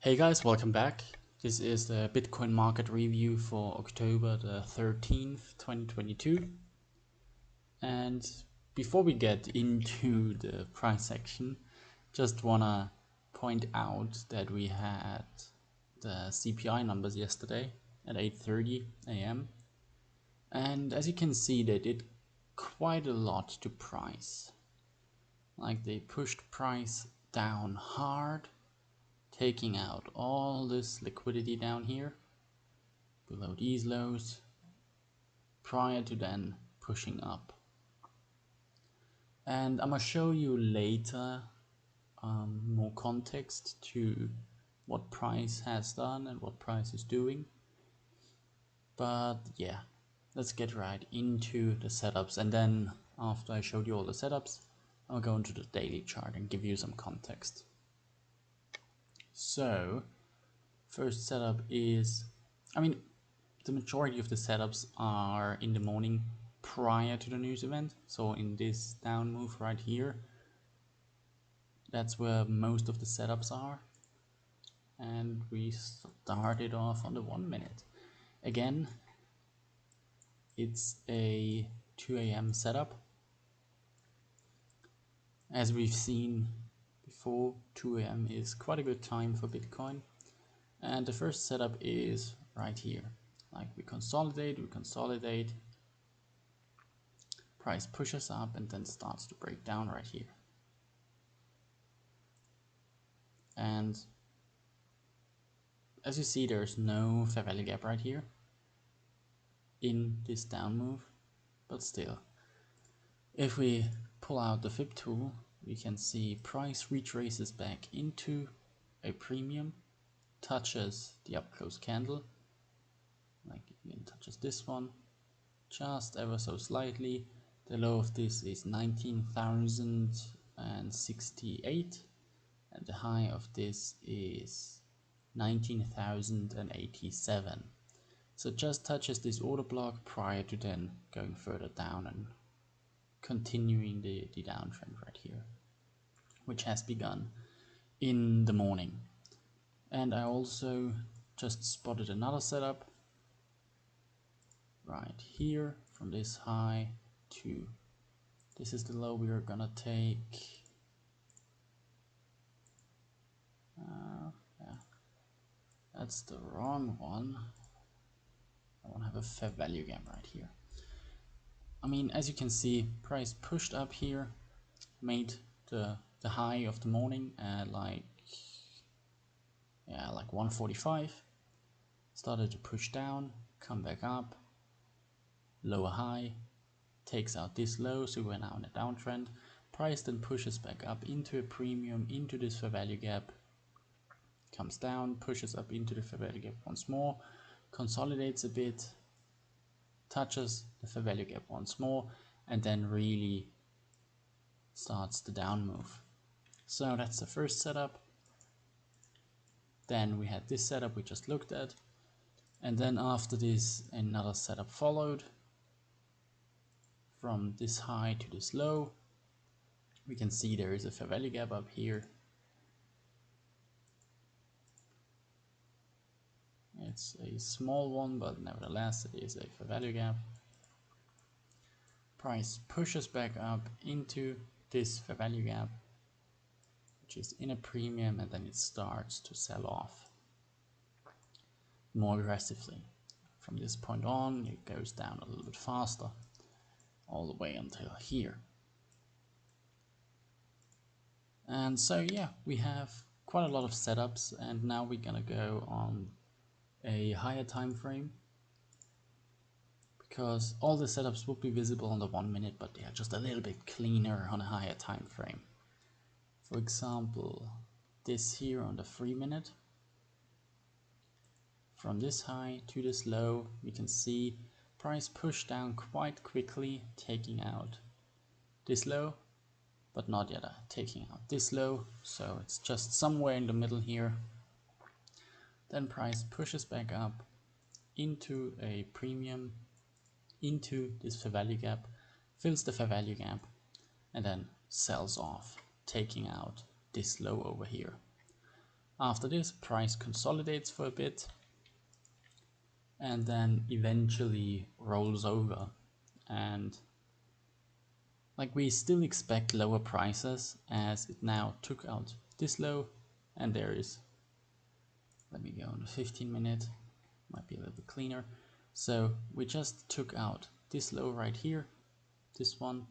Hey guys, welcome back. This is the Bitcoin market review for October the 13th, 2022. And before we get into the price section, just wanna point out that we had the CPI numbers yesterday at 8:30 a.m. And as you can see, they did quite a lot to price. Like they pushed price down hard, taking out all this liquidity down here below these lows prior to then pushing up. And I'm gonna show you later more context to what price has done and what price is doing. But yeah, let's get right into the setups, and then after I showed you all the setups, I'll go into the daily chart and give you some context. So first setup is, the majority of the setups are in the morning prior to the news event. So in this down move right here, that's where most of the setups are. And we started off on the 1 minute. Again, it's a 2 a.m. setup. As we've seen before, 2 a.m. is quite a good time for Bitcoin. And the first setup is right here. Like we consolidate, price pushes up and then starts to break down right here. And as you see, there's no fair value gap right here in this down move, but still, if we pull out the Fib tool, we can see price retraces back into a premium, touches the up close candle, like it even touches this one just ever so slightly. The low of this is 19,068 and the high of this is 19,087. So it just touches this order block prior to then going further down and continuing the downtrend right here, which has begun in the morning. And I also just spotted another setup right here from this high to this is the low we are gonna take. Yeah, that's the wrong one. I want to have a fair value gap right here. As you can see, price pushed up here, made the high of the morning at like 145, started to push down, come back up, lower high, takes out this low, so we're now in a downtrend. Price then pushes back up into a premium, into this fair value gap, comes down, pushes up into the fair value gap once more, consolidates a bit, touches the fair value gap once more, and then really starts the down move. So that's the first setup. Then we had this setup we just looked at, and then after this another setup followed from this high to this low. We can see there is a fair value gap up here. It's a small one, but nevertheless it is a fair value gap. Price pushes back up into this fair value gap, which is in a premium, and then it starts to sell off more aggressively. From this point on, it goes down a little bit faster, all the way until here. And so yeah, we have quite a lot of setups, and now we're gonna go on a higher time frame, because all the setups will be visible on the 1 minute, but they are just a little bit cleaner on a higher time frame. For example, this here on the 3 minute, from this high to this low, we can see price push down quite quickly, taking out this low, but not yet taking out this low, so it's just somewhere in the middle here. Then price pushes back up into a premium, into this fair value gap, fills the fair value gap, and then sells off, taking out this low over here. After this, price consolidates for a bit and then eventually rolls over. And like, we still expect lower prices as it now took out this low, and there is, let me go on the 15-minute, might be a little bit cleaner. So we just took out this low right here, this one,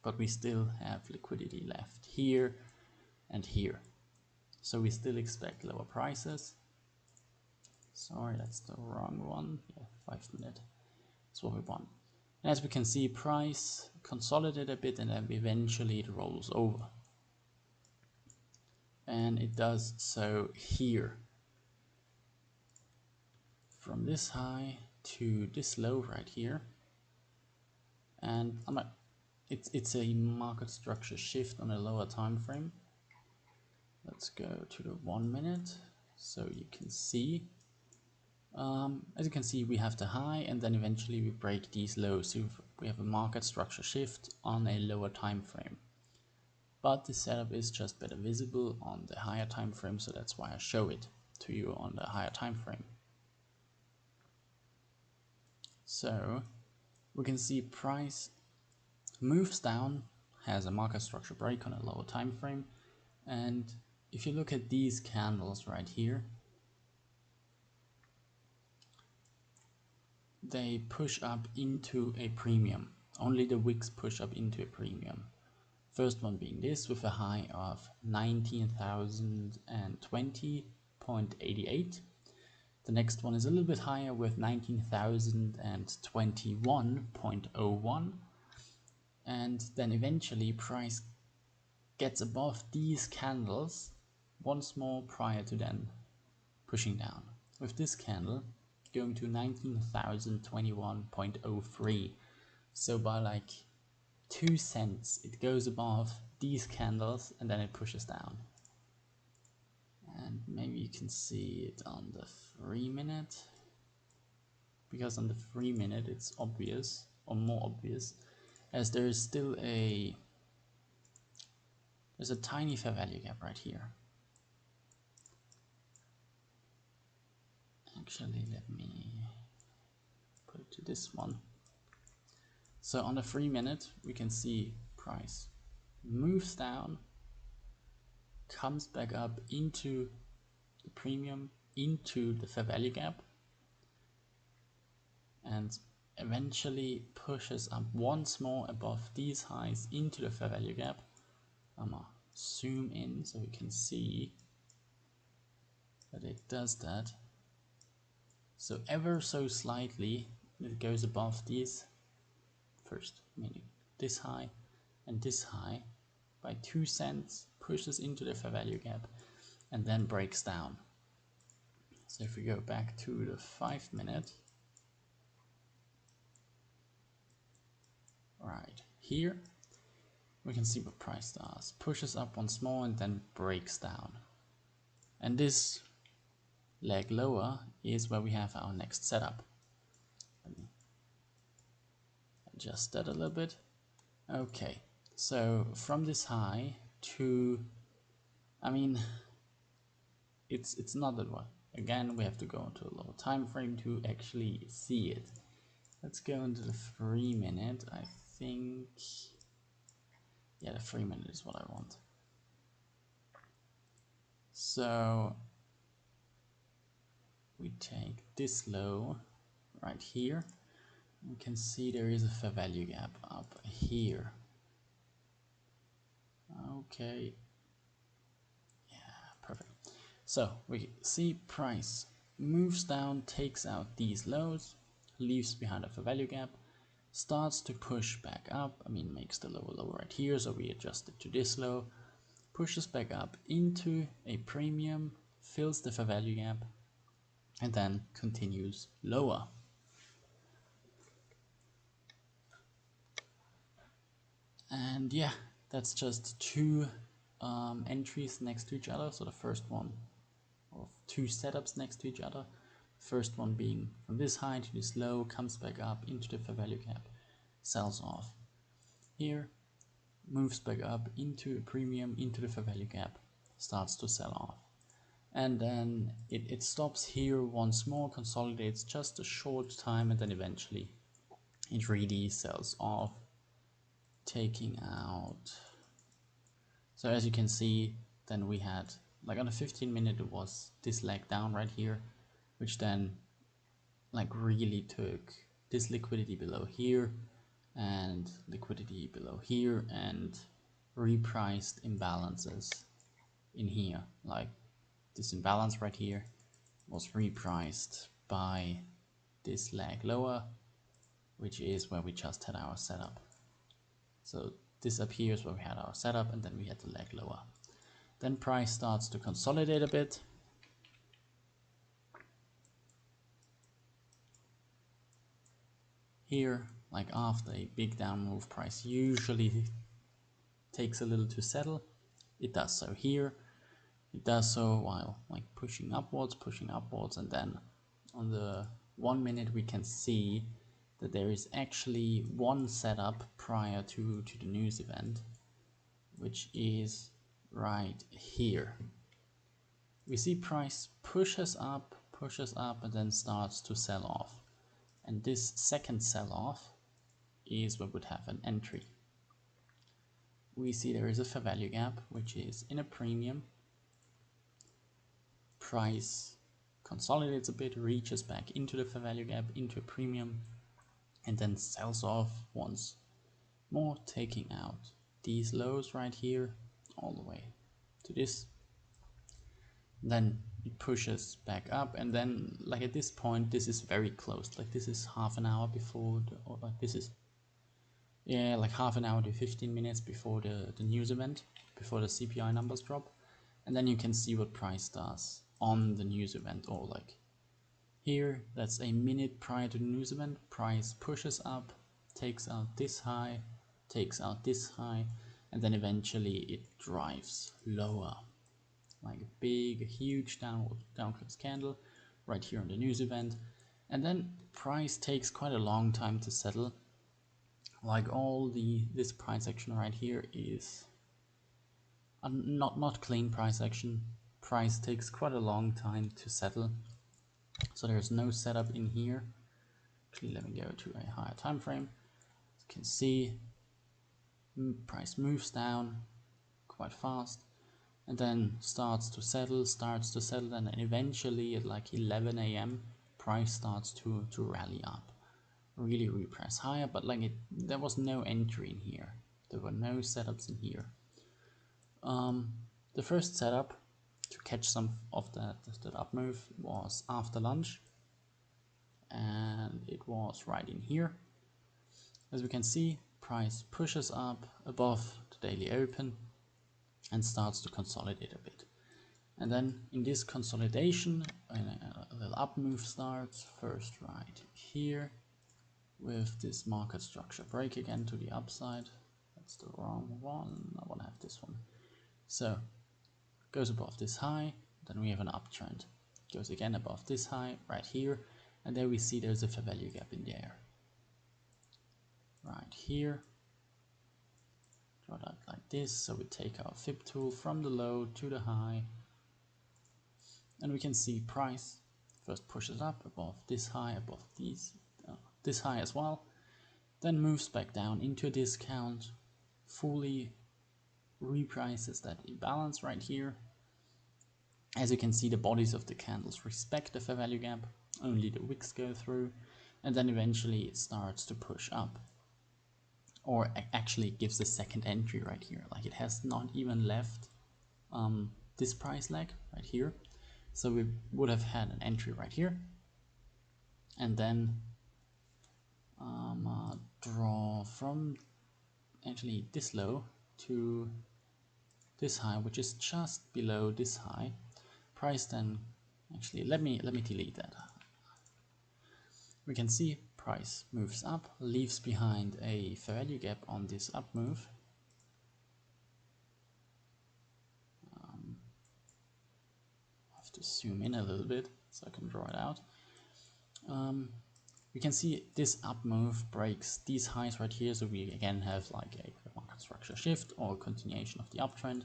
but we still have liquidity left here and here. So we still expect lower prices. Sorry, that's the wrong one. Yeah, 5-minute. That's what we want. And as we can see, price consolidated a bit and then eventually it rolls over. And it does so here. From this high to this low right here. And it's a market structure shift on a lower time frame. Let's go to the 1 minute so you can see. As you can see, we have the high and then eventually we break these lows. So we have a market structure shift on a lower time frame. But the setup is just better visible on the higher time frame, so that's why I show it to you on the higher time frame. So we can see price moves down, has a market structure break on a lower time frame, and if you look at these candles right here, they push up into a premium. Only the wicks push up into a premium. First one being this with a high of 19,020.88. The next one is a little bit higher with 19,021.01. And then eventually price gets above these candles once more prior to then pushing down. With this candle going to 19,021.03. So by like 2 cents it goes above these candles and then it pushes down. And maybe you can see it on the 3-minute, because on the 3-minute it's obvious, or more obvious, as there is still there's a tiny fair value gap right here. Actually, let me put it to this one. So on the 3-minute, we can see price moves down, comes back up into the premium, into the fair value gap, and eventually pushes up once more above these highs into the fair value gap. I'm gonna zoom in so we can see that it does that. So ever so slightly it goes above these first, meaning this high and this high by 2 cents, pushes into the fair value gap and then breaks down. So if we go back to the 5-minute, right here, we can see what price does. Pushes up once more and then breaks down. And this leg lower is where we have our next setup. Let me adjust that a little bit. Okay, so from this high to, I mean, it's not that one. Again, we have to go into a lower time frame to actually see it. Let's go into the 3-minute. I think, yeah, the 3-minute is what I want. So we take this low right here. You can see there is a fair value gap up here. Okay, yeah, perfect. So we see price moves down, takes out these lows, leaves behind a fair value gap, starts to push back up. I mean, makes the lower right here, so we adjust it to this low, pushes back up into a premium, fills the fair value gap, and then continues lower. And yeah, that's just two entries next to each other. So the first one, or 2 setups next to each other. First one being from this high to this low, comes back up into the fair value gap, sells off. Here, moves back up into a premium, into the fair value gap, starts to sell off. and then it stops here once more, consolidates just a short time, and then eventually it really sells off, taking out. So as you can see, then we had, like on a 15-minute, it was this leg down right here, which then like really took this liquidity below here and liquidity below here and repriced imbalances in here. Like this imbalance right here was repriced by this leg lower, which is where we just had our setup. So this up here is where we had our setup, and then we had the leg lower. Then price starts to consolidate a bit. Here, like after a big down move, price usually takes a little to settle. It does so here. It does so while like pushing upwards, and then on the 1 minute we can see that there is actually one setup prior to the news event, which is right here. We see price pushes up, and then starts to sell off. And this second sell off is where we would have an entry. We see there is a fair value gap, which is in a premium. Price consolidates a bit, reaches back into the fair value gap, into a premium, and then sells off once more, taking out these lows right here all the way to this. Then it pushes back up, and then like at this point this is very close, like this is half an hour before or like this is like half an hour to 15 minutes before the news event, before the CPI numbers drop. And then you can see what price does on the news event, or like here, that's a minute prior to the news event. Price pushes up, takes out this high, takes out this high, and then eventually it drives lower. Like a big, huge downwards candle right here on the news event. And then price takes quite a long time to settle. Like this price action right here is not clean price action. Price takes quite a long time to settle. So there's no setup in here. Actually, let me go to a higher time frame. As you can see, price moves down quite fast, and then starts to settle, and then eventually at like 11 AM, price starts to rally up, really repress higher, but like there was no entry in here. There were no setups in here. The first setup to catch some of that up move was after lunch, and it was right in here. As we can see, price pushes up above the daily open and starts to consolidate a bit. And then in this consolidation, a little up move starts, first right here with this market structure break again to the upside. That's the wrong one, I want to have this one. So goes above this high, then we have an uptrend. Goes again above this high right here, and there we see there's a fair value gap in there. Right here, draw that like this, so we take our fib tool from the low to the high, and we can see price first pushes up above this high, above this high as well, then moves back down into a discount, fully reprices that imbalance right here. As you can see, the bodies of the candles respect the fair value gap, only the wicks go through, and then eventually it starts to push up. Or actually gives the second entry right here, like it has not even left this price leg right here. So we would have had an entry right here, and then draw from actually this low to this high, which is just below this high. Price then, actually let me delete that. We can see price moves up, leaves behind a fair value gap on this up move. I have to zoom in a little bit so I can draw it out. We can see this up move breaks these highs right here, so we again have like a market structure shift or continuation of the uptrend.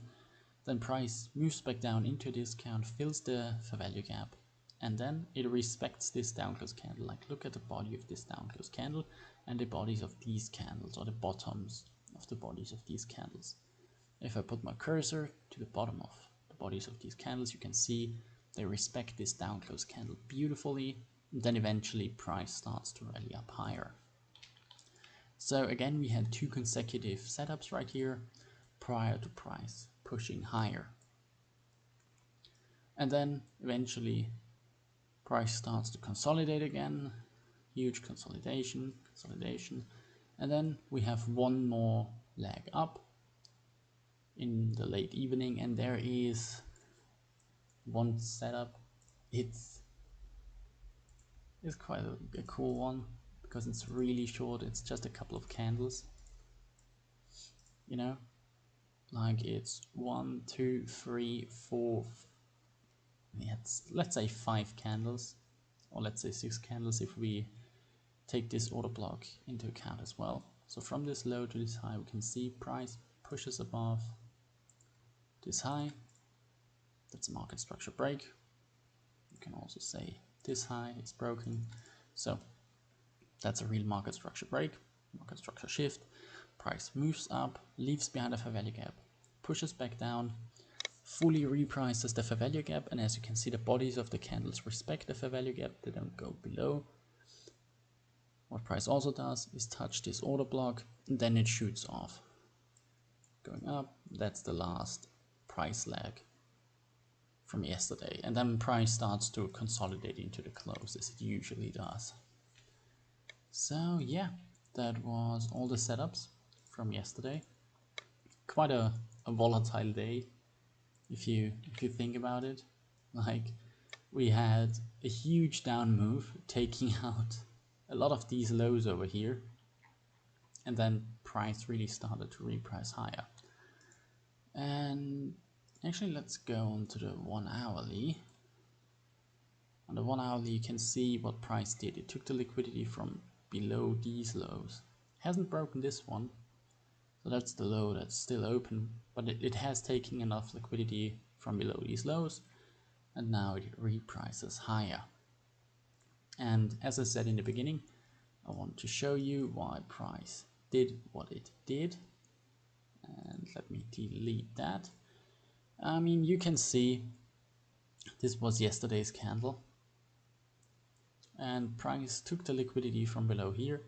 Then price moves back down into a discount, fills the fair value gap, and then it respects this down close candle. Like, look at the body of this down close candle and the bodies of these candles, or the bottoms of the bodies of these candles. If I put my cursor to the bottom of the bodies of these candles, you can see they respect this down close candle beautifully. And then eventually price starts to rally up higher. So again, we had 2 consecutive setups right here prior to price pushing higher. And then eventually price starts to consolidate again, huge consolidation, and then we have one more leg up in the late evening, and there is one setup. It's quite a cool one because it's really short. It's just a couple of candles, you know, like it's 1, 2, 3, 4, let's say 5 candles, or let's say 6 candles if we take this order block into account as well. So from this low to this high, we can see price pushes above this high. That's a market structure break. You can also say this high is broken. So that's a real market structure break, market structure shift. Price moves up, leaves behind a fair value gap, pushes back down, fully reprices the fair value gap, and as you can see, the bodies of the candles respect the fair value gap. They don't go below. What price also does is touch this order block, and then it shoots off, going up. That's the last price lag from yesterday, and then price starts to consolidate into the close as it usually does. So yeah, that was all the setups from yesterday. Quite a volatile day if you think about it. Like, we had a huge down move taking out a lot of these lows over here, and then price really started to reprice higher. And actually, let's go on to the 1 hourly. On the 1 hourly, you can see what price did. It took the liquidity from below these lows. Hasn't broken this one, so that's the low that's still open, but it has taken enough liquidity from below these lows, and now it reprices higher. And as I said in the beginning, I want to show you why price did what it did. And let me delete that. I mean, you can see this was yesterday's candle, and price took the liquidity from below here,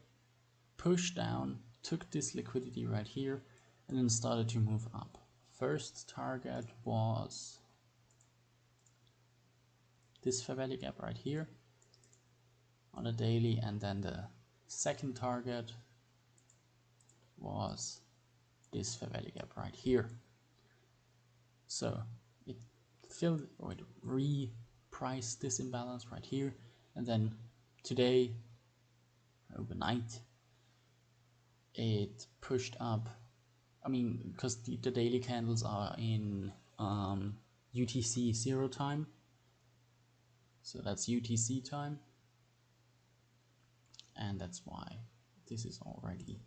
pushed down, took this liquidity right here, and then started to move up. First target was this fair value gap right here on a daily, and then the second target was this fair value gap right here. So it filled, or it repriced this imbalance right here, and then today, overnight, it pushed up. I mean, because the daily candles are in UTC 0 time, so that's UTC time, and that's why this is already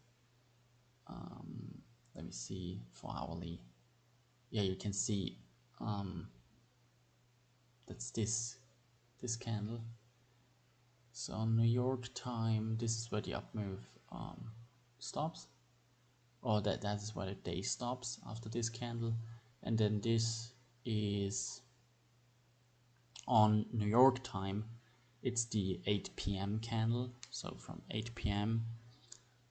let me see for hourly. Yeah, you can see that's this candle. So on New York time, this is where the up move stops, or that is where the day stops after this candle, and then this is on New York time. It's the 8 p.m. candle, so from 8 p.m.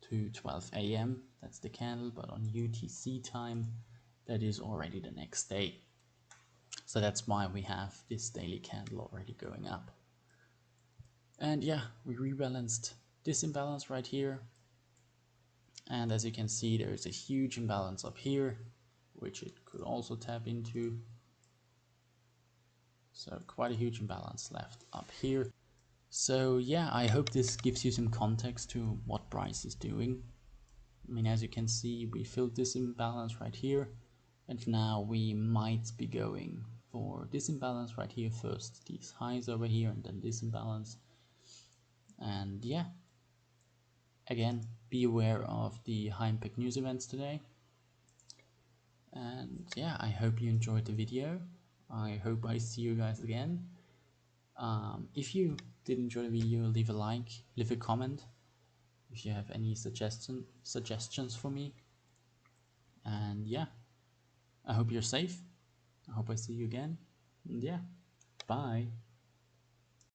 to 12 a.m. that's the candle, but on UTC time, that is already the next day. So that's why we have this daily candle already going up. And yeah, we rebalanced this imbalance right here, and as you can see, there is a huge imbalance up here, which it could also tap into. So quite a huge imbalance left up here. So yeah, I hope this gives you some context to what price is doing. I mean, as you can see, we filled this imbalance right here, and now we might be going for this imbalance right here first, these highs over here, and then this imbalance. And yeah, again, be aware of the high impact news events today. And yeah, I hope you enjoyed the video. I hope I see you guys again. If you did enjoy the video, leave a like, leave a comment if you have any suggestions for me. And yeah, I hope you're safe. I hope I see you again. And yeah, bye.